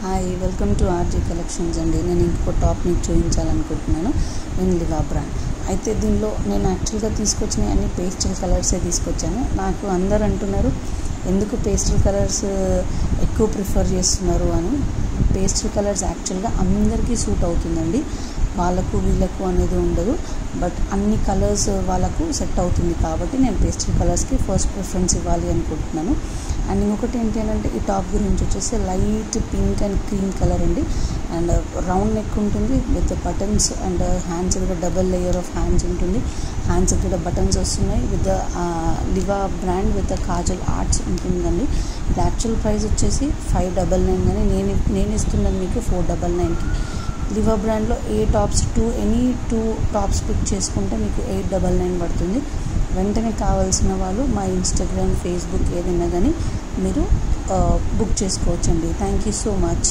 Hi welcome to RG collections అండి. నేను ఇంకో టాప్ మీకు చూపించాలనుకుంటున్నాను. నేను లివా బ్రాండ్ అయితే దీనిలో నేను యాక్చువల్గా తీసుకొచ్చిన అన్ని పేస్టల్ కలర్సే తీసుకొచ్చాను. నాకు అందరు అంటున్నారు ఎందుకు పేస్టల్ కలర్స్ ఎక్కువ ప్రిఫర్ చేస్తున్నారు అని. పేస్టల్ కలర్స్ యాక్చువల్గా అందరికీ సూట్ అవుతుందండి, వాళ్ళకు వీళ్ళకు అనేది ఉండదు. బట్ అన్ని కలర్స్ వాళ్ళకు సెట్ అవుతుంది కాబట్టి నేను పేస్టల్ కలర్స్కి ఫస్ట్ ప్రిఫరెన్స్ ఇవ్వాలి అనుకుంటున్నాను. అండ్ ఇంకొకటి ఏంటి అంటే ఈ టాప్ గురించి వచ్చేసి light pink and cream colour అండి. అండ్ రౌండ్ నెక్ ఉంటుంది విత్ బటన్స్ అండ్ హ్యాండ్స్ కూడా డబల్ లేయర్ ఆఫ్ హ్యాండ్స్ ఉంటుంది. హ్యాండ్స్ కూడా బటన్స్ వస్తున్నాయి with Liva brand with Kajal arts ఉంటుందండి. ఇది యాక్చువల్ ప్రైస్ వచ్చేసి 599 కానీ నేను ఇస్తున్నాను మీకు 499కి. లివా బ్రాండ్లో ఎనీ టూ టాప్స్ పిక్ చేసుకుంటే మీకు 899 పడుతుంది. వెంటనే కావాల్సిన వాళ్ళు మా ఇన్స్టాగ్రామ్, ఫేస్బుక్ ఏదైనా కానీ మీరు బుక్ చేసుకోవచ్చండి. Thank you so much.